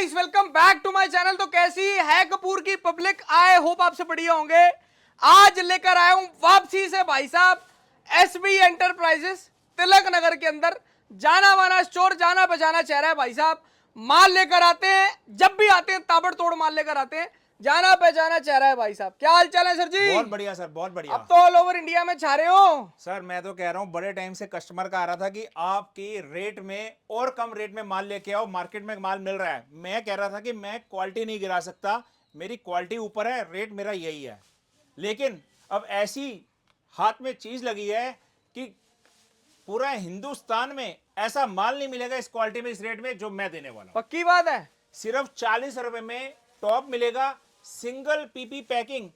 Guys, welcome back to my channel. तो कैसी है कपूर की पब्लिक? आई होप आपसे बढ़िया होंगे। आज लेकर आया हूं वापसी से भाई साहब एसबी एंटरप्राइजेस तिलक नगर के अंदर जाना माना स्टोर, जाना बजाना चेहरा है भाई साहब। माल लेकर आते हैं, जब भी आते हैं ताबड़तोड़ माल लेकर आते हैं। जाना पहचाना चेहरा है भाई साहब। क्या हाल चाल है सर जी? बहुत बढ़िया सर, बहुत बढ़िया। अब तो ऑल ओवर इंडिया में छा रहे हो सर मैं तो कह रहा हूँ, बड़े टाइम से कस्टमर का आ रहा था कि आपकी रेट में और कम रेट में माल लेके आओ। मार्केट में माल मिल रहा है। मैं कह रहा था कि मैं क्वालिटी नहीं गिरा सकता, मेरी क्वालिटी ऊपर है, रेट मेरा यही है। लेकिन अब ऐसी हाथ में चीज लगी है कि पूरा हिंदुस्तान में ऐसा माल नहीं मिलेगा इस क्वालिटी में, इस रेट में जो मैं देने वाला हूं। पक्की बात है। सिर्फ 40 रुपए में टॉप मिलेगा, सिंगल पीपी पैकिंग,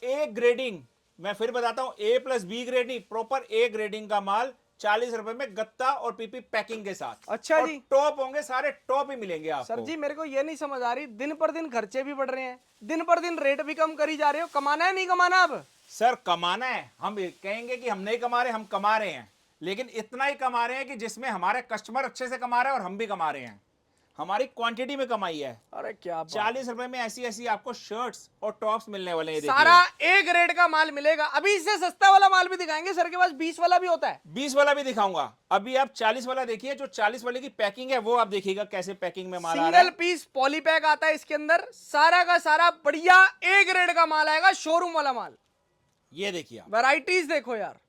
ए ग्रेडिंग। मैं फिर बताता हूं, ए प्लस बी ग्रेड नहीं, प्रॉपर ए ग्रेडिंग का माल 40 रुपए में गत्ता और पीपी पैकिंग के साथ। अच्छा और जी। टॉप होंगे, सारे टॉप ही मिलेंगे आपको। सर जी मेरे को ये नहीं समझ आ रही, दिन पर दिन खर्चे भी बढ़ रहे हैं, दिन पर दिन रेट भी कम करी जा रहे हो। कमाना है नहीं कमाना? अब सर कमाना है। हम कहेंगे कि हम नहीं कमा रहे, हम कमा रहे हैं, लेकिन इतना ही कमा रहे हैं कि जिसमें हमारे कस्टमर अच्छे से कमा रहे हैं और हम भी कमा रहे हैं। हमारी क्वांटिटी में कमाई है। अरे क्या बात। 40 रुपए में ऐसी ऐसी आपको शर्ट्स और टॉप्स मिलने वाले हैं। सारा ए ग्रेड का माल मिलेगा। अभी इससे सस्ता वाला माल भी दिखाएंगे, सर के पास 20 वाला भी होता है। 20 वाला भी दिखाऊंगा। अभी आप 40 वाला देखिए, जो 40 वाले की पैकिंग है वो आप देखिएगा कैसे पैकिंग में माल आ रहा है। सिंगल पीस पॉली पैक आता है इसके अंदर, सारा का सारा बढ़िया ए ग्रेड का माल आएगा, शोरूम वाला माल। ये देखिए आप, वैरायटीज देखो यार,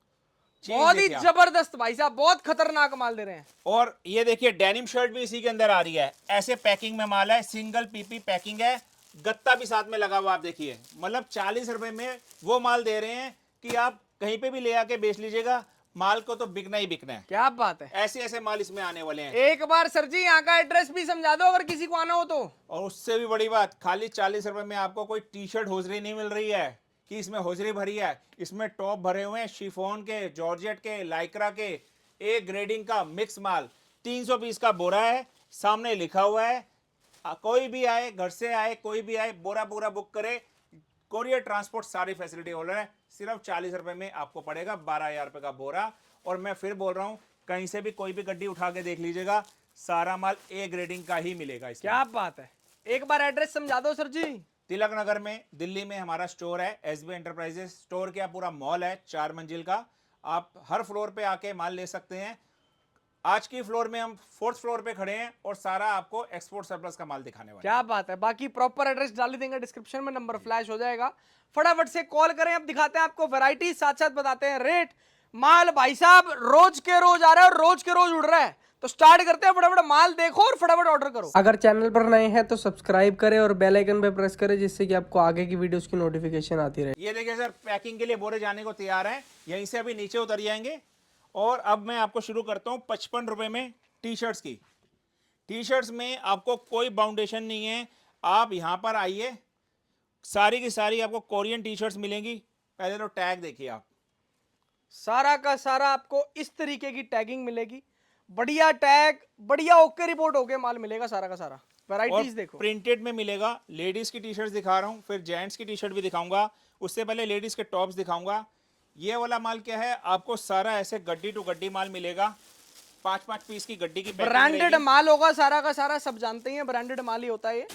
चीज बहुत ही देखिए आप। जबरदस्त भाई साहब, बहुत खतरनाक माल दे रहे हैं। और ये देखिए डेनिम शर्ट भी इसी के अंदर आ रही है, ऐसे पैकिंग में माल है, सिंगल पीपी पैकिंग है, गत्ता भी साथ में लगा हुआ। आप देखिए, मतलब 40 रुपए में वो माल दे रहे हैं कि आप कहीं पे भी ले आके बेच लीजिएगा, माल को तो बिकना ही बिकना है। क्या बात है। ऐसे ऐसे माल इसमें आने वाले हैं। एक बार सर जी यहाँ का एड्रेस भी समझा दो अगर किसी को आना हो तो। और उससे भी बड़ी बात, खाली 40 रुपए में आपको कोई टी शर्ट होजरी नहीं मिल रही है कि इसमें होजरी भरी है। इसमें टॉप भरे हुए हैं, शिफॉन के, जॉर्जेट के, लाइक्रा के, ए ग्रेडिंग का मिक्स माल। 300 पीस का बोरा है, सामने लिखा हुआ है। कोई भी आए, घर से आए, कोई भी आए, बोरा पूरा बुक करे, कोरियर ट्रांसपोर्ट सारी फैसिलिटी हो रहा है। सिर्फ 40 रुपए में आपको पड़ेगा 12,000 रुपए का बोरा। और मैं फिर बोल रहा हूं, कहीं से भी कोई भी गड्डी उठा के देख लीजिएगा, सारा माल ए ग्रेडिंग का ही मिलेगा इसमें। क्या बात है। एक बार एड्रेस समझा दो सर जी। तिलक नगर में, दिल्ली में हमारा स्टोर है, एसबी एंटरप्राइजेस। स्टोर क्या, पूरा मॉल है 4 मंजिल का। आप हर फ्लोर पे आके माल ले सकते हैं। आज की फ्लोर में हम 4th फ्लोर पे खड़े हैं और सारा आपको एक्सपोर्ट सरप्लस का माल दिखाने वाले हैं। क्या बात है। बाकी प्रॉपर एड्रेस डाल ही देंगे डिस्क्रिप्शन में, नंबर फ्लैश हो जाएगा, फटाफट से कॉल करें। अब दिखाते हैं आपको वैरायटी, साथ साथ बताते हैं रेट। माल भाई साहब रोज के रोज आ रहा है और रोज के रोज उड़ रहा है। तो स्टार्ट करते हैं, फटाफट माल देखो और फटाफट ऑर्डर करो। अगर चैनल पर नए हैं तो सब्सक्राइब करें और बेल आइकन पे प्रेस करें, जिससे कि आपको आगे की वीडियोस की नोटिफिकेशन आती रहे। ये देखिए सर, पैकिंग के लिए बोरे जाने को तैयार हैं। यहीं से अभी नीचे उतर जाएंगे। और अब मैं आपको शुरू करता हूँ 55 रुपए में टी शर्ट्स की। टी शर्ट्स में आपको कोई बाउंडेशन नहीं है। आप यहाँ पर आइए, सारी की सारी आपको कोरियन टी शर्ट्स मिलेंगी। पहले तो टैग देखिए आप, सारा का सारा आपको इस तरीके की टैगिंग मिलेगी, बढ़िया टैग, बढ़िया ओके रिपोर्ट होके माल मिलेगा सारा का सारा। वैरायटीज देखो, प्रिंटेड में मिलेगा। लेडीज की टी शर्ट दिखा रहा हूँ, फिर जेंट्स की टी शर्ट भी दिखाऊंगा। उससे पहले लेडीज के टॉप्स दिखाऊंगा। ये वाला माल क्या है, आपको सारा ऐसे गड्डी टू गड्डी माल मिलेगा। 5-5 पीस की गड्डी की ब्रांडेड माल होगा सारा का सारा, सब जानते हैं ब्रांडेड माल ही होता है ये,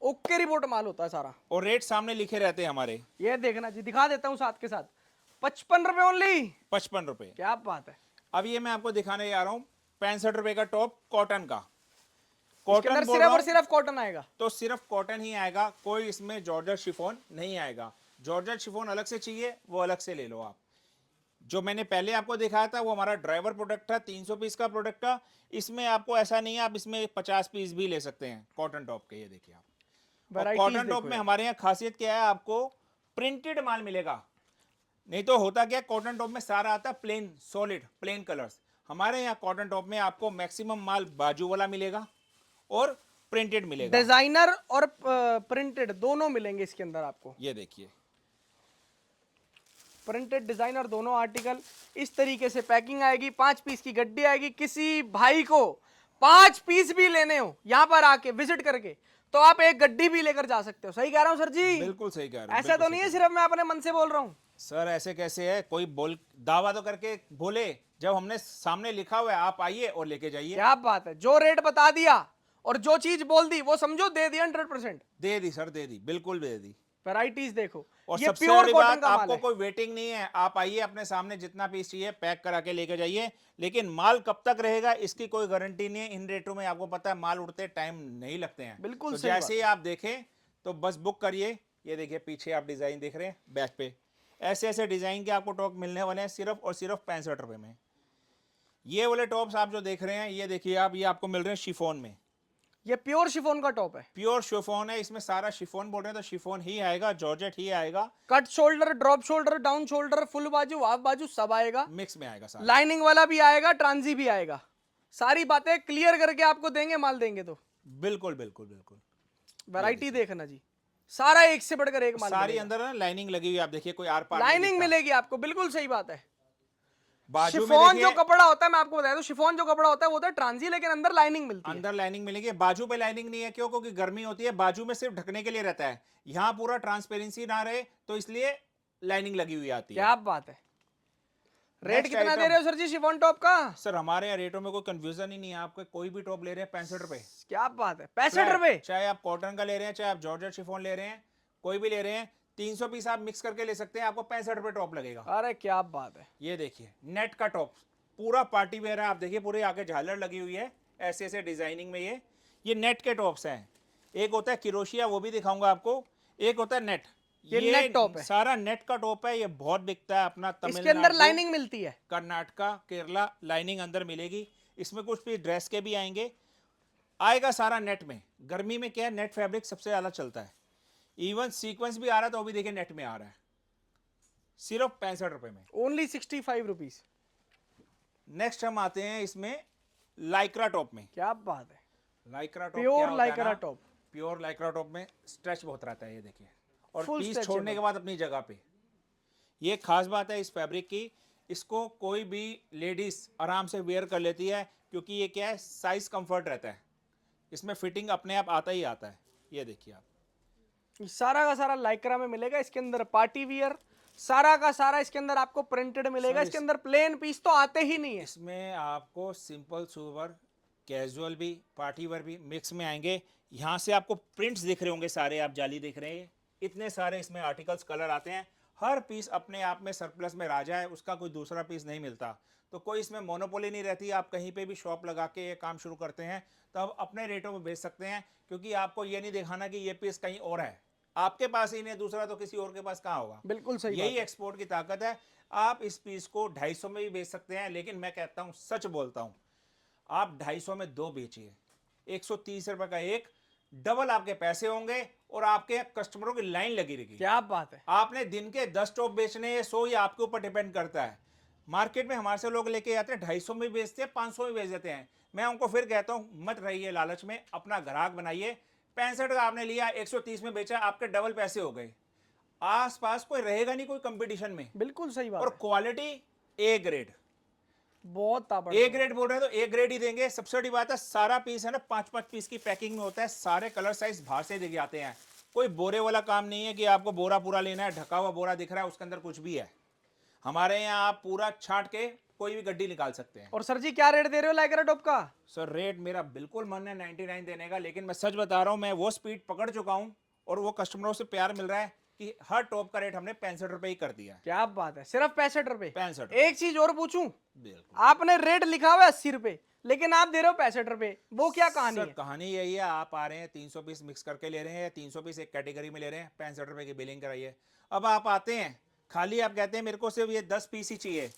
ओके रिपोर्ट माल होता है सारा। और रेट सामने लिखे रहते हैं हमारे। ये देखना जी, दिखा देता हूँ साथ के साथ। 55 रुपए ओनली। 55 रुपए। क्या बात है। अब ये मैं आपको दिखाने जा रहा हूँ 65 रुपए का टॉप, कॉटन का। इसके अंदर सिर्फ और सिर्फ कॉटन आएगा। तो सिर्फ कॉटन ही आएगा, कोई इसमें जॉर्जेट शिफॉन नहीं आएगा। जॉर्जेट शिफॉन अलग से चाहिए, वो अलग से ले लो आप। जो मैंने पहले आपको दिखाया था वो हमारा ड्राइवर प्रोडक्ट था, 300 पीस का प्रोडक्ट था। इसमें आपको ऐसा नहीं है, आप इसमें 50 पीस भी ले सकते हैं कॉटन टॉप के। ये देखिए आप। और कॉटन टॉप में हमारे यहाँ खासियत क्या है, आपको प्रिंटेड माल मिलेगा। नहीं तो होता क्या, कॉटन टॉप में सारा आता है प्लेन, सॉलिड प्लेन कलर्स। हमारे यहाँ कॉटन टॉप में आपको मैक्सिमम माल बाजू वाला मिलेगा और प्रिंटेड मिलेगा। डिजाइनर और प्रिंटेड दोनों मिलेंगे इसके अंदर आपको। ये देखिए, प्रिंटेड डिजाइनर दोनों आर्टिकल। इस तरीके से पैकिंग आएगी, 5 पीस की गड्डी आएगी। किसी भाई को 5 पीस भी लेने हो यहाँ पर आके विजिट करके, तो आप एक गड्डी भी लेकर जा सकते हो। सही कह रहा हूँ सर जी? बिल्कुल सही कह रहे हो। ऐसा तो नहीं है सिर्फ मैं अपने मन से बोल रहा हूँ। सर ऐसे कैसे है, कोई बोल दावा तो करके बोले, जब हमने सामने लिखा हुआ है आप आइए और लेके जाइए। क्या बात है। जो रेट बता दिया और जो चीज बोल दी वो समझो दे दी 100%। दे दी सर, दे दी, बिल्कुल दे दी। वैराइटीज देखो, और ये सबसे प्योर बड़ी कॉटन बात, का माल आपको है। कोई वेटिंग नहीं है, आप आइए अपने सामने जितना पीस चाहिए पैक करा के लेके जाइए। लेकिन माल कब तक रहेगा इसकी कोई गारंटी नहीं है। इन रेटों में आपको पता है माल उड़ते टाइम नहीं लगते हैं। बिल्कुल तो सही जैसे ही बात आप देखें तो बस बुक करिए। ये देखिए पीछे आप डिजाइन देख रहे हैं बैक पे, ऐसे ऐसे डिजाइन के आपको टॉप मिलने वाले हैं सिर्फ और सिर्फ 65 रुपए में। ये वाले टॉप्स आप जो देख रहे हैं, ये देखिए आप, ये आपको मिल रहे हैं शिफॉन में। ये प्योर शिफॉन का टॉप है। प्योर शिफॉन है, इसमें सारा शिफॉन बोल रहे हैं तो शिफॉन ही आएगा, जॉर्जेट ही आएगा। Cut shoulder, drop shoulder, down shoulder, full बाजू, हाफ बाजू सब आएगा। मिक्स में आएगा सारा। लाइनिंग वाला भी आएगा, ट्रांजी भी आएगा। सारी बातें क्लियर करके आपको देंगे, माल देंगे तो। बिल्कुल बिल्कुल बिल्कुल। वैरायटी देखना जी, सारा एक से बढ़कर एक माल सारी मिलेगा। अंदर ना लाइनिंग लगी हुई है, आप देखिए कोई आर पार नहीं लाइनिंग दिखता। मिलेगी आपको, बिल्कुल सही बात है। बाजू में शिफॉन जो देखिए कपड़ा होता है, मैं आपको बता दूं, शिफॉन जो कपड़ा होता है वो होता है ट्रांजी, लेकिन अंदर लाइनिंग मिलती है। अंदर लाइनिंग मिलेगी, बाजू पे लाइनिंग नहीं है। क्यों? क्योंकि गर्मी होती है, बाजू में सिर्फ ढकने के लिए रहता है, यहाँ पूरा ट्रांसपेरेंसी ना रहे तो इसलिए लाइनिंग लगी हुई आती है। क्या बात है। रेट Next कितना दे item। रहे हो सर जी शिफॉन टॉप का? सर हमारे यहाँ रेटों में कोई कंफ्यूजन ही नहीं है। आपको कोई भी टॉप ले रहे हैं 65 रुपए। क्या बात है, 65 रुपए। चाहे आप कॉटन का ले रहे हैं, चाहे आप जॉर्जेट शिफॉन ले रहे हैं, कोई भी ले रहे हैं, 300 पीस आप मिक्स करके ले सकते हैं, आपको 65 रुपए टॉप लगेगा। अरे क्या बात है। ये देखिए नेट का टॉप, पूरा पार्टी वेयर है। आप देखिए पूरे आगे झालर लगी हुई है ऐसे ऐसे डिजाइनिंग में। ये नेट के टॉप्स हैं। एक होता है किरोशिया, वो भी दिखाऊंगा आपको। एक होता है नेट। ये नेट टॉप है। सारा नेट का टॉप है। ये बहुत बिकता है अपना इसके अंदर तमिलनाडु, लाइनिंग मिलती है। कर्नाटका, केरला, लाइनिंग अंदर मिलेगी। इसमें कुछ भी ड्रेस के भी आएंगे, आएगा सारा नेट में। गर्मी में क्या है, नेट फैब्रिक सबसे ज्यादा चलता है। इवन सीक्वेंस भी आ रहा है तो वो भी देखिए नेट में आ रहा है, सिर्फ 65 रुपए में। Only 65 rupees. नेक्स्ट हम आते हैं इसमें लाइक्रा टॉप में। क्या बात है। Lycra top, pure Lycra top. Pure Lycra top में स्ट्रेच बहुत रहता है, ये देखिए। और Full पीस stretchable। छोड़ने के बाद अपनी जगह पे। ये खास बात है इस फैब्रिक की, इसको कोई भी लेडीज आराम से वेयर कर लेती है, क्योंकि ये क्या है, साइज कंफर्ट रहता है। इसमें फिटिंग अपने आप आता ही आता है। ये देखिए आप, ये सारा का सारा लाइक्रा में मिलेगा। इसके अंदर पार्टी वियर सारा का सारा इसके अंदर आपको प्रिंटेड मिलेगा। इसके अंदर प्लेन पीस तो आते ही नहीं है। इसमें आपको सिंपल सोवर, कैजुअल भी, पार्टी वेयर भी मिक्स में आएंगे। यहाँ से आपको प्रिंट्स दिख रहे होंगे सारे, आप जाली देख रहे हैं, इतने सारे इसमें आर्टिकल्स, कलर आते हैं। हर पीस अपने आप में सरप्लस में राजा है, उसका कोई दूसरा पीस नहीं मिलता। तो कोई इसमें मोनोपोली नहीं रहती। आप कहीं पे भी शॉप लगा के ये काम शुरू करते हैं तो आप अपने रेटों में बेच सकते हैं, क्योंकि आपको ये नहीं दिखाना कि ये पीस कहीं और है, आपके पास ही नहीं, दूसरा तो किसी और के पास कहाँ होगा। बिल्कुल सही यही बात है। एक्सपोर्ट की ताकत है। आप इस पीस को 250 में भी बेच सकते हैं, लेकिन मैं कहता हूँ, सच बोलता हूँ, आप 250 में 2 बेचिए, 130 रुपए का एक, डबल आपके पैसे होंगे और आपके कस्टमरों की लाइन लगी रहेगी। क्या बात है। आपने दिन के 10 टॉप बेचने हैं, 100, ये आपके ऊपर डिपेंड करता है। मार्केट में हमारे से लोग लेके आते हैं 250 में बेचते हैं, 500 में बेच देते हैं। मैं उनको फिर कहता हूं, मत रहिए लालच में, अपना ग्राहक बनाइए। 65 का आपने लिया, 130 में बेचा, आपके डबल पैसे हो गए। आसपास कोई रहेगा नहीं कोई कंपटीशन में। बिल्कुल सही बात और है। क्वालिटी ए ग्रेड, बहुत ताबड़। ए ग्रेड बोल रहे हैं तो ए ग्रेड ही देंगे। सबसे बड़ी बात है, सारा पीस है ना 5-5 पीस की पैकिंग में होता है। सारे कलर साइज बाहर से दिख जाते हैं। कोई बोरे वाला काम नहीं है कि आपको बोरा पूरा लेना है, ढका हुआ बोरा दिख रहा है उसके अंदर कुछ भी है। हमारे यहाँ आप पूरा छांट के कोई भी गड्डी निकाल सकते हैं। और सर जी क्या रेट दे रहे हो लाइक्रा टॉप का? सर रेट मेरा बिल्कुल मन है 99 देने का, लेकिन मैं सच बता रहा हूँ, मैं वो स्पीड पकड़ चुका हूँ और वो कस्टमरों से प्यार मिल रहा है कि हर टॉप का रेट हमने 65 रुपए ही कर दिया है। क्या बात है, सिर्फ 65 रुपए। 65। एक चीज और पूछूं, बिल्कुल। आपने रेट लिखा हुआ है 80 रुपए, लेकिन आप दे रहे हो 65 रुपए, वो क्या कहानी सर है? कहानी यही है, आप आ रहे हैं 300 पीस मिक्स करके ले रहे हैं, 300 पीस एक कैटेगरी में ले रहे हैं, 65 रुपए की बिलिंग कराइए। अब आप आते हैं खाली, आप कहते हैं मेरे को सिर्फ ये 10 पीस ही चाहिए,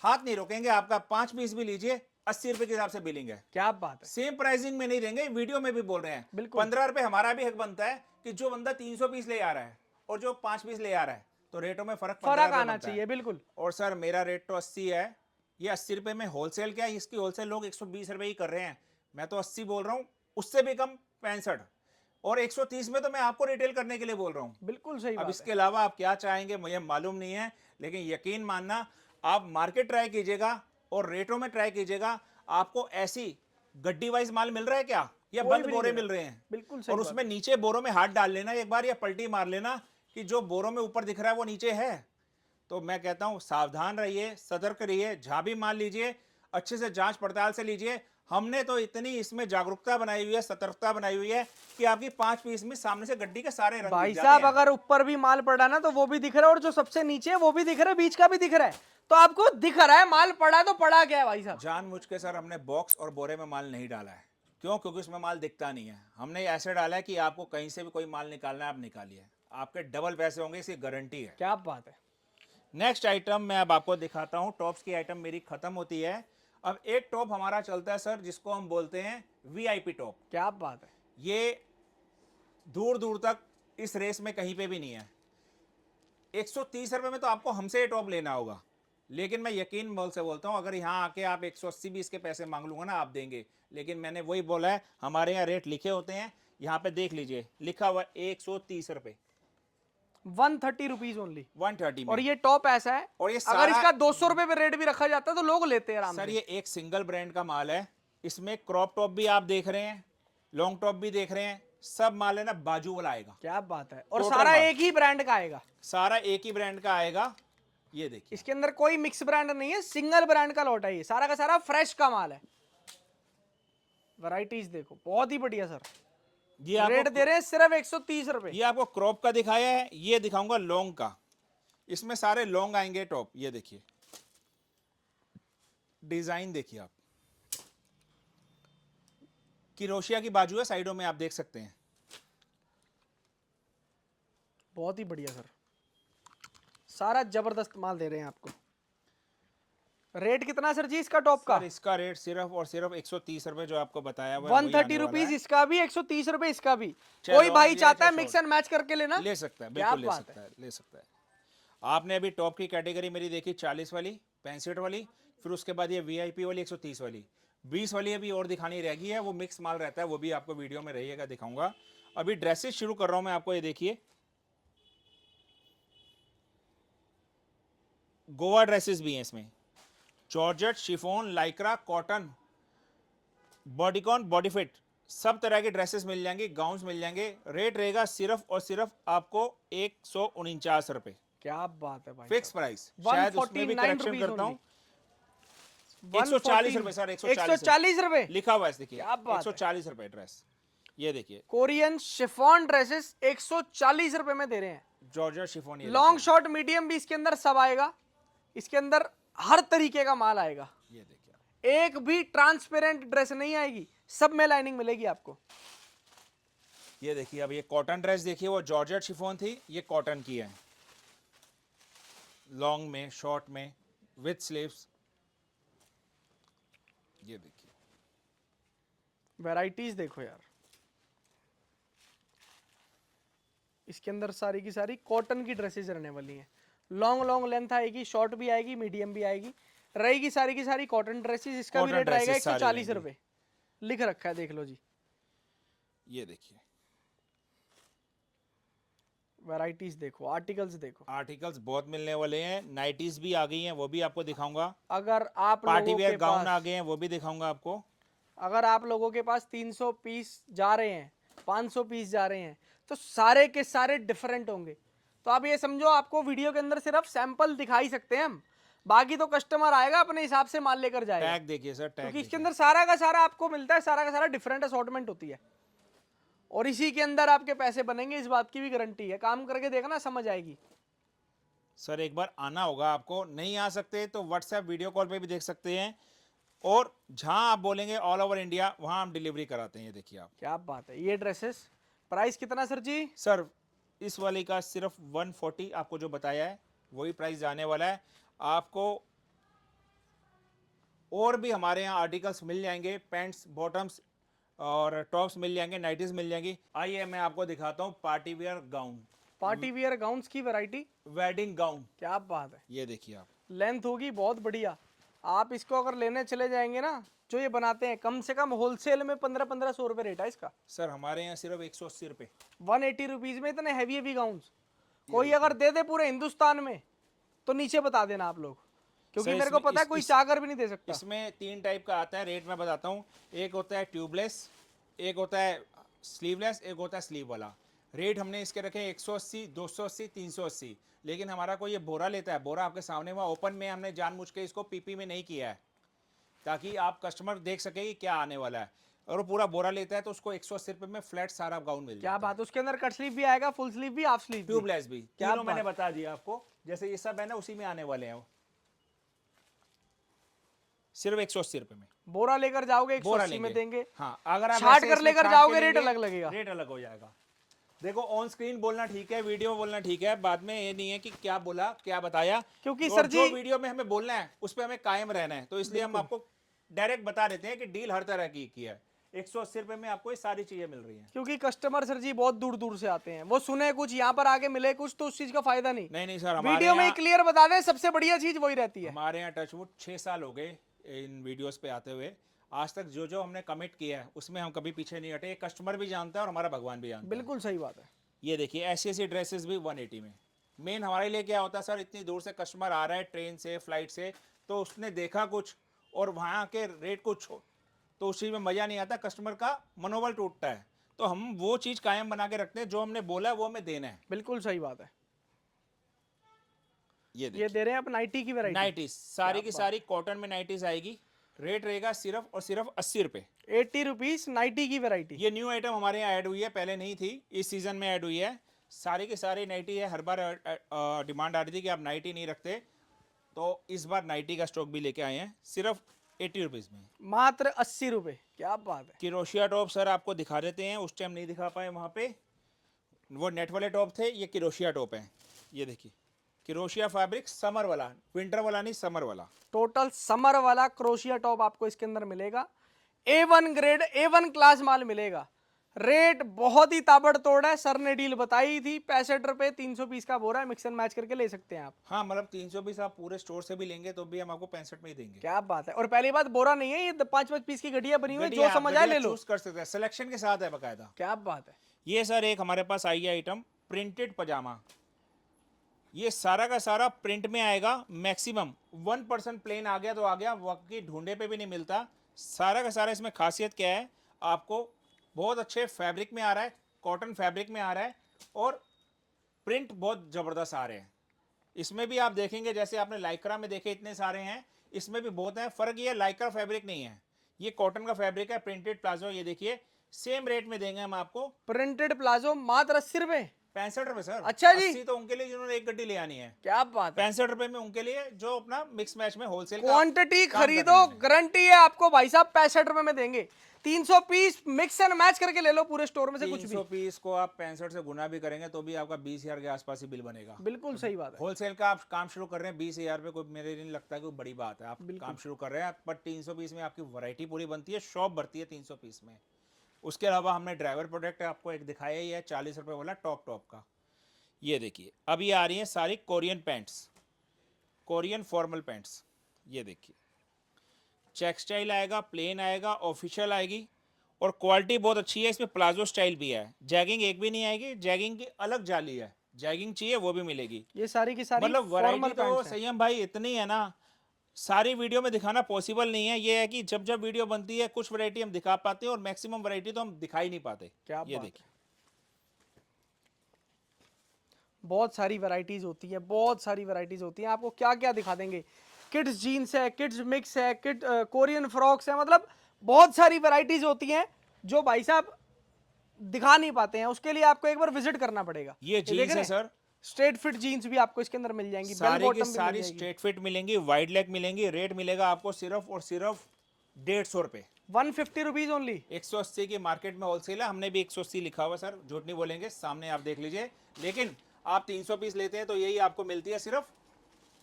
हाथ नहीं रोकेंगे आपका, 5 पीस भी लीजिए, 80 रुपए के हिसाब से बिलिंग है। क्या बात है। सेम प्राइसिंग में नहीं देंगे, वीडियो में भी बोल रहे हैं। बिल्कुल। 15 रुपए हमारा भी हक बनता है कि जो बंदा 300 पीस ले आ रहा है और जो 5 पीस ले आ रहा है, तो रेटों में फर्क आना चाहिए। बिल्कुल। और सर मेरा रेट तो 80 है, ये 80 रुपए में होलसेल क्या है, इसकी होलसेल लोग 120 रुपए ही कर रहे हैं, मैं तो 80 बोल रहा हूँ, उससे भी कम 65, और 130 में तो मैं आपको रिटेल करने के लिए बोल रहा हूँ। बिल्कुल सही अब बात इसके अलावा आप क्या चाहेंगे मुझे मालूम नहीं है, लेकिन यकीन मानना, आप मार्केट ट्राई कीजिएगा और रेटों में ट्राई कीजिएगा। आपको ऐसी गड्डी वाइज माल मिल रहा है क्या, या कोई बंद भी बोरे नहीं मिल रहे हैं? बिल्कुल सही और बात उसमें नीचे बोरों में हाथ डाल लेना एक बार, या पलटी मार लेना कि जो बोरों में ऊपर दिख रहा है वो नीचे है। तो मैं कहता हूं सावधान रहिए, सतर्क रहिए, जहां भी माल लीजिए अच्छे से जांच पड़ताल से लीजिए। हमने तो इतनी इसमें जागरूकता बनाई हुई है, सतर्कता बनाई हुई है कि आपकी 5 पीस में सामने से गड्डी के सारे रंग भाई दिख जाते साहब हैं। अगर ऊपर भी माल पड़ा ना तो वो भी दिख रहा है, और जो सबसे नीचे है वो भी दिख रहा है, बीच का भी दिख रहा है, तो आपको दिख रहा है माल पड़ा, तो पड़ा क्या है भाई साहब? जानबूझ के सर हमने बॉक्स और बोरे में माल नहीं डाला है। क्यों? क्योंकि उसमें माल दिखता नहीं है। हमने ऐसे डाला है कि आपको कहीं से भी कोई माल निकालना है, आप निकालिए, आपके डबल पैसे होंगे, इसकी गारंटी है। क्या बात है। नेक्स्ट आइटम मैं अब आपको दिखाता हूं। टॉप्स की आइटम मेरी खत्म होती है। अब एक टॉप हमारा चलता है सर, जिसको हम बोलते हैं वीआईपी टॉप। क्या बात है। ये दूर दूर तक इस रेस में कहीं पे भी नहीं है। 130 रुपए में तो आपको हमसे ये टॉप लेना होगा, लेकिन मैं यकीन मोल से बोलता हूं, अगर यहाँ आके आप 180 भी इसके पैसे मांग लूंगा ना, आप देंगे। लेकिन मैंने वही बोला है, हमारे यहाँ रेट लिखे होते हैं, यहाँ पे देख लीजिए, लिखा हुआ 130 रुपए, 130 रुपीज ओनली। 130 में। और ये टॉप ऐसा है, और ये अगर सारा इसका 200 रुपए पे रेट भी रखा जाता है तो लोग लेते हैं आराम सर, से। ये एक सिंगल ब्रांड का माल है। इसमें क्रॉप टॉप भी आप देख रहे हैं, लॉन्ग टॉप भी देख रहे हैं, सब माल है ना बाजू वाला आएगा। क्या बात है। और टोटल सारा माल। एक ही ब्रांड का आएगा, सारा एक ही ब्रांड का आएगा। ये देखिए, इसके अंदर कोई मिक्स ब्रांड नहीं है, सिंगल ब्रांड का लौट है, ये सारा का सारा फ्रेश का माल है। वैरायटीज देखो, बहुत ही बढ़िया सर। ये आपको रेट दे रहे हैं सिर्फ 130 रुपए। ये आपको क्रॉप का दिखाया है, ये दिखाऊंगा लॉन्ग का। इसमें सारे लॉन्ग आएंगे टॉप। ये देखिए, डिजाइन देखिए आप, किरोशिया की बाजू है, साइडों में आप देख सकते हैं। बहुत ही बढ़िया सर, सारा जबरदस्त माल दे रहे हैं आपको। रेट कितना सर जी इसका टॉप का? सर इसका रेट सिर्फ और सिर्फ 130 रुपए जो आपको बताया हुआ है, 130 रुपीज इसका भी, 130 रुपए इसका भी। चाहे कोई long भाई लिया, चाहता है चाहे मिक्स एंड मैच करके लेना, ले सकता है, क्या बिल्कुल ले बात सकता है, ले सकता है। आपने अभी टॉप की कैटेगरी मेरी देखी 40 वाली, 65 वाली, फिर उसके बाद ये वीआईपी वाली 130 वाली, 20 वाली अभी और दिखानी रह गई है, वो मिक्स माल रहता है, वो भी आपको वीडियो में रहिएगा, दिखाऊंगा। अभी ड्रेसेस शुरू कर रहा हूं मैं आपको। ये देखिए, गोवा ड्रेसेस भी हैं इसमें, georgette, chiffon, Lycra, cotton, bodycon, body fit, सब तरह के ड्रेसेस मिल जाएंगे, गाउन्स मिल जाएंगे। रेट रहेगा सिर्फ और सिर्फ आपको 149 रुपए, क्या बात है भाई। Fix price. शायद उसमें भी 149 करेक्शन रुपीज करता हूं, only। 140 रुपए सर, 140 रुपए लिखा हुआ है, देखिए क्या बात है। 140 रुपए ड्रेस। ये देखिए, कोरियन शिफॉन ड्रेसेस 140 रुपए में दे रहे हैं। Georgette chiffon. ये लॉन्ग शॉर्ट मीडियम भी इसके अंदर सब आएगा, इसके अंदर हर तरीके का माल आएगा। ये देखिए, एक भी ट्रांसपेरेंट ड्रेस नहीं आएगी, सब में लाइनिंग मिलेगी आपको। ये देखिए, अब ये कॉटन ड्रेस देखिए, वो जॉर्जेट शिफॉन थी, ये कॉटन की है, लॉन्ग में, शॉर्ट में, विथ स्लीव्स। ये देखिए, वैरायटीज देखो यार, इसके अंदर सारी की सारी कॉटन की ड्रेसेस रहने वाली हैं। लॉन्ग लॉन्ग लेंथ आएगी, शॉर्ट भी आएगी, मीडियम भी आएगी, रहेगी सारी की सारी कॉटन ड्रेसेस। इसका भी Cotton रेट रहेगा dresses सारी 140 रहेंगी। रुपए, लिख रखा है, देख लो जी। ये देखिए, वैरायटीज देखो, आर्टिकल्स देखो। आर्टिकल्स बहुत मिलने वाले हैं। नाइटीज भी आ गई हैं, वो भी आपको दिखाऊंगा। अगर आप पार्टी लोगों वेयर के गाउन आ पास गए हैं, वो भी दिखाऊंगा आपको। अगर आप लोगों के पास 300 पीस जा रहे हैं, 500 पीस जा रहे हैं, तो सारे के सारे डिफरेंट होंगे। तो आप ये समझो, आपको वीडियो के अंदर सिर्फ सैंपल दिखा ही सकते हैं हम, बाकी तो कस्टमर आएगा अपने हिसाब से माल लेकर जाएगा। टैग देखिए सर, टैग क्योंकि इसके देखिए। अंदर सारा का सारा आपको मिलता है, सारा का सारा डिफरेंट असॉर्टमेंट होती है, और इसी के अंदर आपके पैसे बनेंगे, इस बात की भी गारंटी है। काम करके देखना, समझ आएगी। सर एक बार आना होगा आपको, नहीं आ सकते तो व्हाट्सएप वीडियो कॉल पे भी देख सकते हैं, और जहां आप बोलेंगे ऑल ओवर इंडिया, वहां हम डिलीवरी कराते हैं। ये देखिए आप। क्या बात है। ये ड्रेसेस प्राइस कितना सर जी? सर इस वाले का सिर्फ 140 आपको जो बताया है वही प्राइस जाने वाला है। आपको और भी हमारे यहाँ आर्टिकल्स मिल जाएंगे, पैंट्स, बॉटम्स और टॉप्स मिल जाएंगे, नाइटीज मिल जाएंगी। आइए मैं आपको दिखाता हूँ party wear gown, party wear gowns की वैरायटी। Wedding gown. क्या बात है। ये देखिए आप, लेंथ होगी बहुत बढ़िया। आप इसको अगर लेने चले जाएंगे ना, जो ये बनाते हैं, कम से कम होलसेल में 1500 रुपए रेट है इसका। सर हमारे यहाँ सिर्फ 180 रुपये। 180 रुपीज में इतने हैवी हैवी गाउन्स कोई अगर दे दे पूरे हिंदुस्तान में, तो नीचे बता देना आप लोग, क्योंकि सर मेरे को पता है कोई चाहकर भी नहीं दे सकता। इसमें 3 टाइप का आता है, रेट मैं बताता हूँ। एक होता है ट्यूबलेस, एक होता है स्लीवलेस, एक होता है स्लीव वाला। रेट हमने इसके रखे 180, 280, 380। लेकिन हमारा कोई ये बोरा लेता है, बोरा आपके सामने हुआ ओपन में, हमने जानबूझ के इसको पीपी में नहीं किया है। ताकि आप कस्टमर देख सके कि क्या आने वाला है। और वो पूरा बोरा लेता है तो उसको 180 रुपए में फ्लैट सारा गाउन मिल क्या जाता है। बात है, उसके अंदर कट स्लीव भी आएगा, फुल स्लीव भी, हाफ स्लीव भी। ट्यूबलेस भी, क्या तीनों मैंने बात। बता दिया आपको। जैसे ये सब है ना उसी में आने वाले हैं वो। सिर्फ 180 रुपए में बोरा लेकर जाओगे बोरा 180 में लेंगे। देंगे। हाँ, अगर आप छाट ऐसे कर इसमें लेकर छाट के जाओगे, रेट लेंगे, अलग लगेगा। रेट अलग हो जाएगा। देखो ऑन स्क्रीन बोलना ठीक है, वीडियो में बोलना ठीक है, बाद में ये नहीं है कि क्या बोला क्या बताया, क्योंकि और सर जी जो वीडियो में हमें बोलना है उस पर हमें कायम रहना है, तो इसलिए हम आपको डायरेक्ट बता देते हैं कि डील हर तरह की है। 180 रुपए में आपको ये सारी चीजें मिल रही हैं। क्योंकि कस्टमर सर जी बहुत दूर दूर से आते हैं, वो सुने कुछ, यहाँ पर आके मिले कुछ, तो उस चीज का फायदा नहीं। नहीं सर, हमारे वीडियो में यहाँ क्लियर बता दें, सबसे बढ़िया चीज वही रहती है। हमारे यहाँ टचवुड 6 साल हो गए इन वीडियोस पे आते हुए। आज तक जो जो हमने कमिट किया है उसमें हम कभी पीछे नहीं हटे। कस्टमर भी जानता है और हमारा भगवान भी जानता है। बिल्कुल सही बात है। ये देखिए ऐसी ऐसी ड्रेसेस भी 180 में। मेन हमारे लिए क्या होता है सर, इतनी दूर से कस्टमर आ रहा है ट्रेन से फ्लाइट से, तो उसने देखा कुछ और वहाँ के रेट कुछ हो, तो उस चीज़ में मज़ा नहीं आता, कस्टमर का मनोबल टूटता है। तो हम वो चीज़ कायम बना के रखते हैं, जो हमने बोला है वो हमें देना है। बिल्कुल सही बात है। ये ये दे रहे हैं आप नाइटी की वैरायटी। नाइटीज सारी की सारी कॉटन में नाइटीज आएगी। रेट रहेगा सिर्फ और सिर्फ 80 रुपए। 80 रुपीज नाइटी की वैरायटी। ये न्यू आइटम हमारे यहाँ ऐड हुई है, पहले नहीं थी, इस सीजन में ऐड हुई है। सारी की सारी नाइटी है। हर बार डिमांड आ रही थी कि आप नाइटी नहीं रखते, तो इस बार नाइटी का स्टॉक भी लेके आए हैं सिर्फ 80 रुपीज़ में। मात्र 80 रुपए, क्या बात है। किरोशिया टॉप सर आपको दिखा देते हैं, उस टाइम नहीं दिखा पाए वहाँ पे, वो नेट वाले टॉप थे, ये किरोशिया टॉप है। ये देखिए किरोशिया फैब्रिक, समर वाला, विंटर वाला नहीं, समर वाला। टोटल समर वाला क्रोशिया टॉप आपको इसके अंदर मिलेगा। A1 ग्रेड, A1 क्लास माल मिलेगा। रेट बहुत ही ताबड़तोड़ है, सर ने डील बताई थी। 65 रुपए 300 पीस का बोरा है, मिक्स एंड मैच करके ले सकते हैं आप। हाँ मतलब 320 आप पूरे स्टोर से भी लेंगे तो भी हम आपको 65 में ही देंगे। क्या बात है। और पहली बात, बोरा नहीं है ये, 5-5 पीस की गड्डियां बनी हुई है, जो समझ आए ले लो। चूज कर सकते हैं, सिलेक्शन के साथ है बकायदा। क्या बात है। ये सर एक हमारे पास आई है आइटम, प्रिंटेड पजामा। ये सारा का सारा प्रिंट में आएगा। मैक्सिमम 1% प्लेन आ गया तो आ गया, बाकी ढूंढे पे भी नहीं मिलता। सारा का सारा इसमें खासियत क्या है, आपको बहुत अच्छे फैब्रिक में आ रहा है, कॉटन फैब्रिक में आ रहा है, और प्रिंट बहुत ज़बरदस्त आ रहे हैं। इसमें भी आप देखेंगे जैसे आपने लाइक्रा में देखे इतने सारे हैं, इसमें भी बहुत हैं। फ़र्क ये लाइक्रा फैब्रिक नहीं है, ये कॉटन का फैब्रिक है। प्रिंटेड प्लाजो ये देखिए, सेम रेट में देंगे हम आपको। प्रिंटेड प्लाजो मात्र 80 रुपए। 65 रुपए सर। अच्छा जी। 80 तो उनके लिए जिन्होंने एक गड्डी ले आनी है। क्या बात है। 65 रुपए में उनके लिए जो अपना मिक्स मैच में होलसेल क्वांटिटी खरीदो, गारंटी है आपको भाई साहब 65 रुपए में देंगे। 300 पीस मिक्स एंड मैच करके ले लो पूरे स्टोर में से कुछ भी। 300 पीस को आप 65 से गुना भी करेंगे तो भी आपका 20,000 के आसपास ही बिल बनेगा। बिल्कुल सही बात है। होलसेल का आप काम शुरू कर रहे हैं 20,000 पे, कोई मेरे नहीं लगता कोई बड़ी बात है। आप काम शुरू कर रहे हैं, पर 300 पीस में आपकी वैरायटी पूरी बनती है, शॉप भरती है 300 पीस में। उसके अलावा हमने ड्राइवर प्रोडक्ट आपको एक दिखाया ही है 40 रुपए वाला टॉप का। ये देखिए अब ये आ रही हैं सारी Korean pants, Korean formal pants. ये देखिए चेक स्टाइल आएगा, प्लेन आएगा, ऑफिशियल आएगी, और क्वालिटी बहुत अच्छी है। इसमें प्लाजो स्टाइल भी है, जैगिंग एक भी नहीं आएगी, जैगिंग की अलग जाली है, जैगिंग चाहिए वो भी मिलेगी। ये सारी की सारी मतलब वैरायटी तो संयम भाई इतनी है ना, सारी वीडियो में दिखाना पॉसिबल नहीं है। ये है कि जब जब वीडियो बनती है कुछ वैरायटी हम दिखा पाते हैं और मैक्सिमम वैरायटी तो हम दिखा ही नहीं पाते। क्या ये बात देखिए बहुत सारी वैरायटीज होती है, बहुत सारी वैरायटीज होती है। आपको क्या क्या दिखा देंगे। किड्स जीन्स है, किड्स मिक्स है, किड कोरियन फ्रॉक्स है, मतलब बहुत सारी वैरायटीज होती हैं जो भाई साहब दिखा नहीं पाते हैं। उसके लिए आपको एक बार विजिट करना पड़ेगा। ये जीन्स है सर, स्ट्रेट फिट जीन्स भी आपको इसके अंदर मिल जाएंगी, बेल सारी की बॉटम भी मिल सारी जाएगी। स्ट्रेट फिट मिलेंगी, वाइड लेग मिलेंगी। रेट मिलेगा आपको सिर्फ और सिर्फ 150 रुपए, 150 रुपीज ओनली। 180 की मार्केट में होलसेल है, हमने भी 180 लिखा हुआ सर, झूठ नहीं बोलेंगे, सामने आप देख लीजिए। लेकिन आप 300 पीस लेते हैं तो यही आपको मिलती है सिर्फ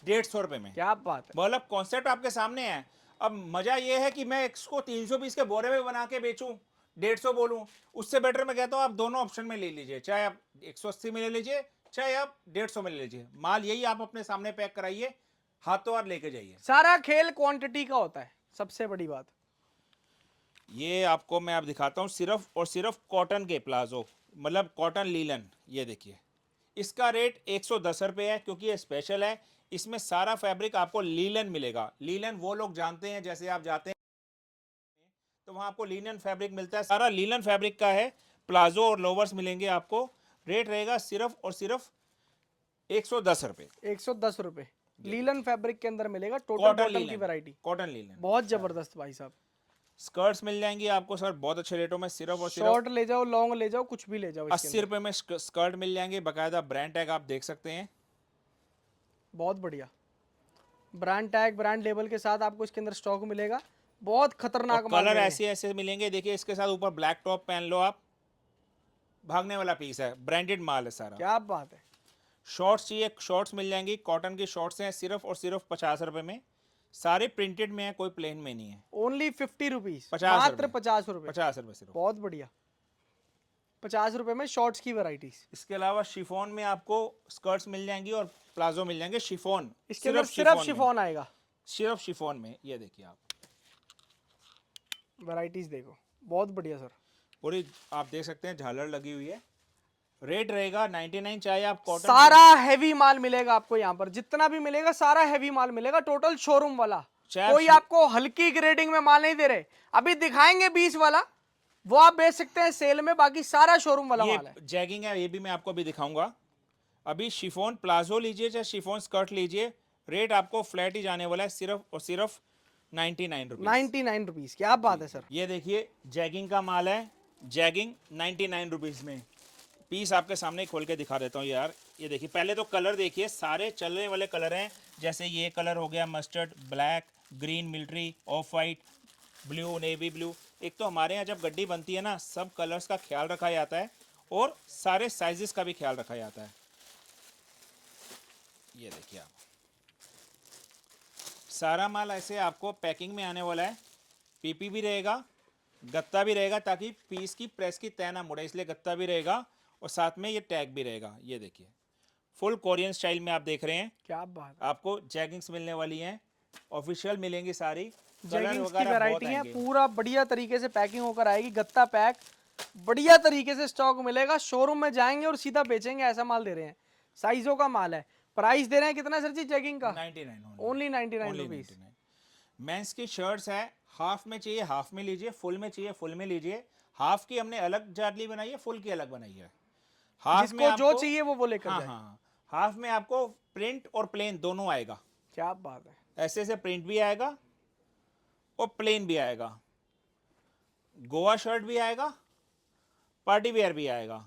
150 रुपए में। क्या बात है। मतलब कॉन्सेप्ट आपके सामने है। अब मजा ये है कि मैं इसको 300 पीस के बोरे में बना के बेचूं, 150 बोलूं, उससे बेटर मैं कहता हूं आप दोनों ऑप्शन में ले लीजिए, चाहे आप 180 में ले लीजिए, चाहे आप 150 में ले लीजिए। माल यही आप अपने सामने पैक कराइए, हाथों हाथ लेके जाइए। सारा खेल क्वांटिटी का होता है, सबसे बड़ी बात। ये आपको मैं आप दिखाता हूँ सिर्फ और सिर्फ कॉटन के प्लाजो, मतलब कॉटन लीलन। ये देखिए इसका रेट 110 रुपये है क्योंकि ये स्पेशल है। इसमें सारा फैब्रिक आपको लीलन मिलेगा। लीलन वो लोग जानते हैं, जैसे आप जाते हैं तो वहाँ आपको लीलन फैब्रिक मिलता है, सारा लीलन फैब्रिक का है। प्लाजो और लोवर्स मिलेंगे आपको। रेट रहेगा सिर्फ और सिर्फ 110 रुपये। 110 रुपये। लीलन फैब्रिक के अंदर मिलेगा, टोटल कॉटन बॉटम की लीलन, वैरायटी, कॉटन लीलन। बहुत जबरदस्त भाई साहब। स्कर्ट्स मिल जाएंगी आपको सर बहुत अच्छे रेटों में, सिर्फ और सिर्फ शॉर्ट ले जाओ, लॉन्ग ले जाओ, कुछ भी ले जाओ इसके 80 अंदर। रुपए में स्कर्ट मिल जाएंगे, बाकायदा ब्रांड टैग आप देख सकते हैं। बहुत बढ़िया ब्रांड टैग, ब्रांड लेबल के साथ आपको इसके अंदर स्टॉक मिलेगा। बहुत खतरनाक और माल कलर दे रहे हैं। ऐसे ऐसे मिलेंगे, देखिए इसके साथ ऊपर ब्लैक टॉप पहन लो आप, भागने वाला पीस है, ब्रांडेड माल है सारा। क्या बात है। शॉर्ट्स चाहिए, शॉर्ट्स मिल जाएंगी, कॉटन की शॉर्ट्स हैं सिर्फ और सिर्फ 50 रुपए में, सारे प्रिंटेड में है, कोई प्लेन में नहीं है। ओनली 50 रुपीज, 50 मात्र रुपए। 50 रुपए। 50 रुपए सिर्फ। बहुत बढ़िया, 50 रुपए में शॉर्ट्स की वैरायटीज। इसके अलावा शिफॉन में आपको स्कर्ट्स मिल जाएंगी और प्लाजो मिल जाएंगे शिफॉन, इसके अंदर सिर्फ शिफॉन में, शिफॉन आएगा। सिर्फ शिफॉन में। ये देखिए आप वैरायटीज देखो, बहुत बढ़िया सर। पूरी आप देख सकते हैं झालर लगी हुई है। रेट रहेगा 99, चाहे आप कॉटन सारा हैवी माल मिलेगा आपको यहाँ पर, जितना भी मिलेगा सारा हैवी माल मिलेगा, टोटल शोरूम वाला। चाहे कोई आपको हल्की ग्रेडिंग में माल नहीं दे रहे। अभी दिखाएंगे 20 वाला, वो आप बेच सकते हैं सेल में, बाकी सारा शोरूम वाला ये माल है। जैगिंग है, ये भी मैं आपको अभी दिखाऊंगा। अभी शिफॉन प्लाजो लीजिए चाहे शिफॉन स्कर्ट लीजिए, रेट आपको फ्लैट ही जाने वाला है, सिर्फ और सिर्फ 99 रुपीज। 99 रुपीज, क्या बात है सर। ये देखिए जैगिंग का माल है, जैगिंग 99 रुपीज में। पीस आपके सामने खोल के दिखा देता हूँ यार। ये देखिए, पहले तो कलर देखिए, सारे चलने वाले कलर हैं। जैसे ये कलर हो गया mustard, black, green military, of white, blue, navy blue. एक तो हमारे यहाँ जब गड्डी बनती है ना, सब कलर्स का ख्याल रखा जाता है और सारे साइजेस का भी ख्याल रखा जाता है। ये देखिए आप, सारा माल ऐसे आपको पैकिंग में आने वाला है। पीपी भी रहेगा, गत्ता भी रहेगा, ताकि पीस की प्रेस की तय ना मुड़े, इसलिए गत्ता भी रहेगा और साथ में ये टैग भी रहेगा। ये देखिए फुल कोरियन स्टाइल में आप देख रहे हैं। क्या बात। आपको जैगिंग्स मिलने वाली हैं, ऑफिशियल मिलेंगी सारी। जैगिंग्स की वैरायटी है, पूरा बढ़िया तरीके से पैकिंग होकर आएगी, गत्ता पैक, बढ़िया तरीके से स्टॉक मिलेगा। शोरूम में जाएंगे और सीधा बेचेंगे, ऐसा माल दे रहे हैं। साइजों का माल है। प्राइस दे रहे हैं कितना सर जी जैगिंग का? 99 ओनली 99 रुपीज। मेंस की शर्ट्स है, हाफ में चाहिए हाफ में लीजिए, फुल में चाहिए फुल में लीजिए। हाफ की हमने अलग जाटली बनाई है, फुल की अलग बनाई है। हाफ में जिसको जो चाहिए वो लेकर हाँ जाए। हाँ, हाफ में आपको प्रिंट और प्लेन दोनों आएगा। क्या बात है। ऐसे ऐसे प्रिंट भी आएगा और प्लेन भी आएगा, गोवा शर्ट भी आएगा, पार्टी वेयर भी आएगा,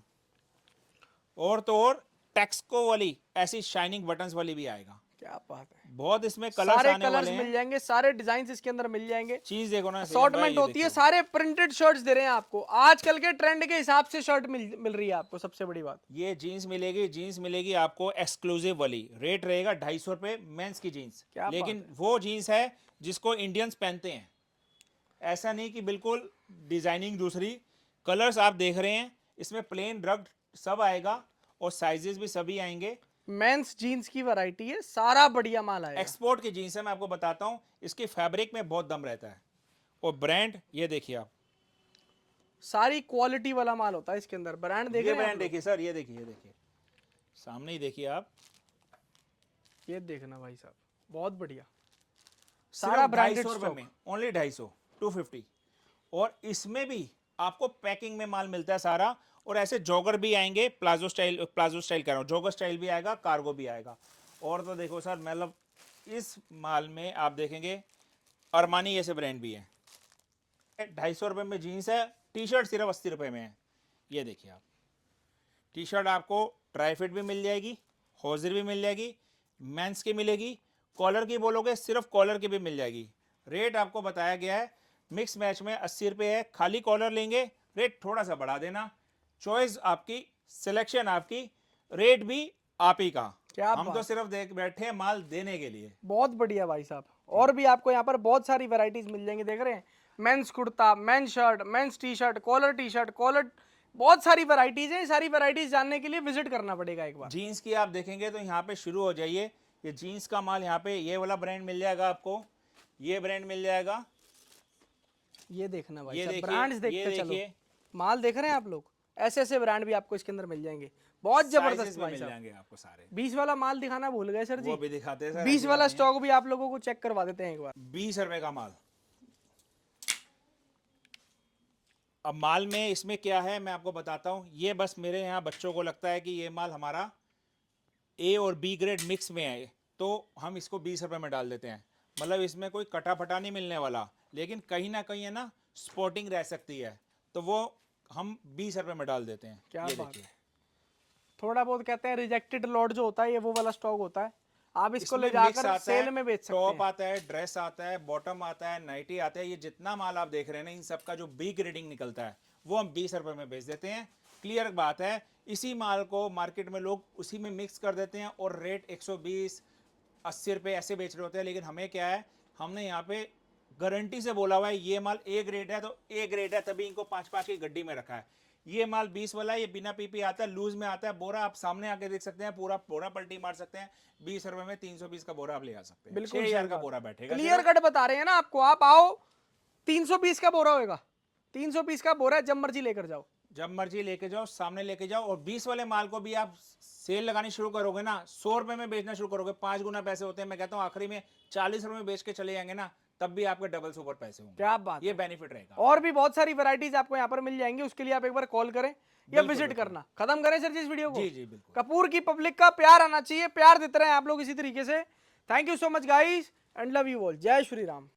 और तो और टेक्सको वाली ऐसी शाइनिंग बटन्स वाली भी आएगा। क्या बात है। बहुत इसमें कलर्स सारे आने कलर्स वाले मिल हैं। जाएंगे, सारे डिजाइन इसके अंदर मिल जाएंगे। चीज देखो ना, असॉर्टमेंट होती है, सारे प्रिंटेड शर्ट्स दे रहे हैं आपको। आजकल के ट्रेंड के हिसाब से शर्ट मिल रही है आपको, सबसे बड़ी बात। ये जीन्स मिलेगी, जीन्स मिलेगी आपको एक्सक्लूसिव वाली। रेट रहेगा 250 रुपए मेंस की जीन्स, क्या लेकिन बात है। वो जीन्स है जिसको इंडियंस पहनते हैं। ऐसा नहीं कि बिल्कुल डिजाइनिंग दूसरी। कलर्स आप देख रहे हैं, इसमें प्लेन रग्ड सब आएगा और साइजेस भी सभी आएंगे। मेंस जीन्स की वैरायटी है, सारा बढ़िया माल आएगा। एक्सपोर्ट की जीन्स है, मैं आपको बताता हूँ, इसकी फैब्रिक में बहुत दम रहता है। और ब्रांड ये देखिए आप, सारी क्वालिटी वाला माल होता है इसके अंदर। ब्रांड देख ये रहे हैं ब्रांड आप लोग? देखिए सर, ये देखिए, ये देखिए सामने ही देखिए आप। ये देखना भाई साहब, बहुत बढ़िया। सारा सारा 250 ब्रांडेड रुपए में, ओनली 250, 250। और इसमें भी आपको पैकिंग में माल मिलता है सारा। और ऐसे जॉगर भी आएंगे, प्लाजो स्टाइल कह रहा हूँ, जॉगर स्टाइल भी आएगा, कार्गो भी आएगा। और तो देखो सर, मतलब इस माल में आप देखेंगे अरमानी जैसे ब्रांड भी है। 250 रुपए में जीन्स है, टी शर्ट सिर्फ 80 रुपए में है। ये देखिए आप, टी शर्ट आपको ट्राई फिट भी मिल जाएगी, हॉजर भी मिल जाएगी, मेंस की मिलेगी, कॉलर की बोलोगे सिर्फ कॉलर की भी मिल जाएगी। रेट आपको बताया गया है मिक्स मैच में 80 रुपये है। खाली कॉलर लेंगे रेट थोड़ा सा बढ़ा देना। चॉइस आपकी, सिलेक्शन आपकी, रेट भी आप ही का। क्या हम तो बात। सिर्फ देख बैठे हैं माल देने के लिए। बहुत बढ़िया भाई साहब। और भी आपको यहाँ पर बहुत सारी वैरायटीज मिल जाएंगी, देख रहे हैं। Men's kurta, men's shirt, men's T shirt, collar T shirt, collar, बहुत सारी वैरायटीज है। सारी वैरायटीज जानने के लिए विजिट करना पड़ेगा एक बार। जीन्स की आप देखेंगे तो यहाँ पे शुरू हो जाइए। ये जीन्स का माल यहाँ पे ये वाला ब्रांड मिल जाएगा आपको, ये ब्रांड मिल जाएगा। ये देखना भाई ये साहब, देखिए, ब्रांड्स ये देखते चलो। देखिए। माल देख रहे हैं आप लोग, ऐसे ऐसे ब्रांड भी आपको इसके अंदर मिल जाएंगे, बहुत जबरदस्त साइजेस भी भाई मिल साहब। जाएंगे आपको सारे। 20 वाला माल दिखाना भूल गए सर जी। वो भी दिखाते हैं सर, 20 ऐसी वाला बात नहीं है। स्टॉक भी आप लोगों को चेक करवा देते हैं एक बार। 20 रुपए का माल। अब माल में इसमें क्या है मैं आपको बताता हूँ। ये बस मेरे यहाँ बच्चों को लगता है कि ये माल हमारा ए और बी ग्रेड मिक्स में है, तो हम इसको 20 रुपए में डाल देते हैं। मतलब इसमें कोई कटा फटा नहीं मिलने वाला, लेकिन कहीं ना कहीं है ना स्पोर्टिंग रह सकती है, तो वो हम 20 रुपए में डाल देते हैं। क्या ये बात देखिए, थोड़ा बहुत कहते हैं रिजेक्टेड लॉट जो होता है ये वो वाला स्टॉक होता है, आप इसको ले इसमें मिक्स जाकर आता सेल है, में बेच सकते टॉप हैं। आता है, ड्रेस आता है, बॉटम आता है, नाइटी आता है। ये जितना माल आप देख रहे हैं ना, इन सब का जो बी ग्रेडिंग निकलता है वो हम 20 रुपए में बेच देते हैं। क्लियर बात है। इसी माल को मार्केट में लोग उसी में मिक्स कर देते हैं और रेट 120 80 रुपए ऐसे बेच रहे होते हैं। लेकिन हमें क्या है, हमने यहाँ पे गारंटी से बोला हुआ है ये माल ए ग्रेड है तो ए ग्रेड है, तभी इनको 5-5 की गड्डी में रखा है। ये माल 20 वाला है, ये बिना पीपी आता है, लूज में आता है। बोरा आप सामने आके देख सकते हैं, पूरा बोरा पलटी मार सकते हैं। 20 रुपए में 320 का बोरा आप ले आ सकते हैं। बिल्कुल 6000 का बोरा बैठेगा। क्लियर कट बता रहे हैं ना आपको, आप आओ 320 का बोरा होएगा, 320 का बोरा है, जब मर्जी लेकर जाओ। जब मर्जी लेके जाओ, सामने लेके जाओ। और 20 वाले माल को भी आप सेल लगानी शुरू करोगे ना, 100 रुपए में बेचना शुरू करोगे, 5 गुना पैसे होते हैं। मैं कहता हूँ आखिरी में 40 रुपए में बेच के चले जाएंगे ना, तब भी आपके डबल से ऊपर पैसे होंगे। क्या बात ये है। बेनिफिट रहेगा। और भी बहुत सारी वैरायटीज आपको यहाँ पर मिल जाएंगी, उसके लिए आप एक बार कॉल करें या विजिट करना। खत्म करें सर जी इस वीडियो को। जी जी बिल्कुल। कपूर की पब्लिक का प्यार आना चाहिए, प्यार देते रहे आप लोग इसी तरीके से। Thank you so much guys and love you all. जय श्री राम।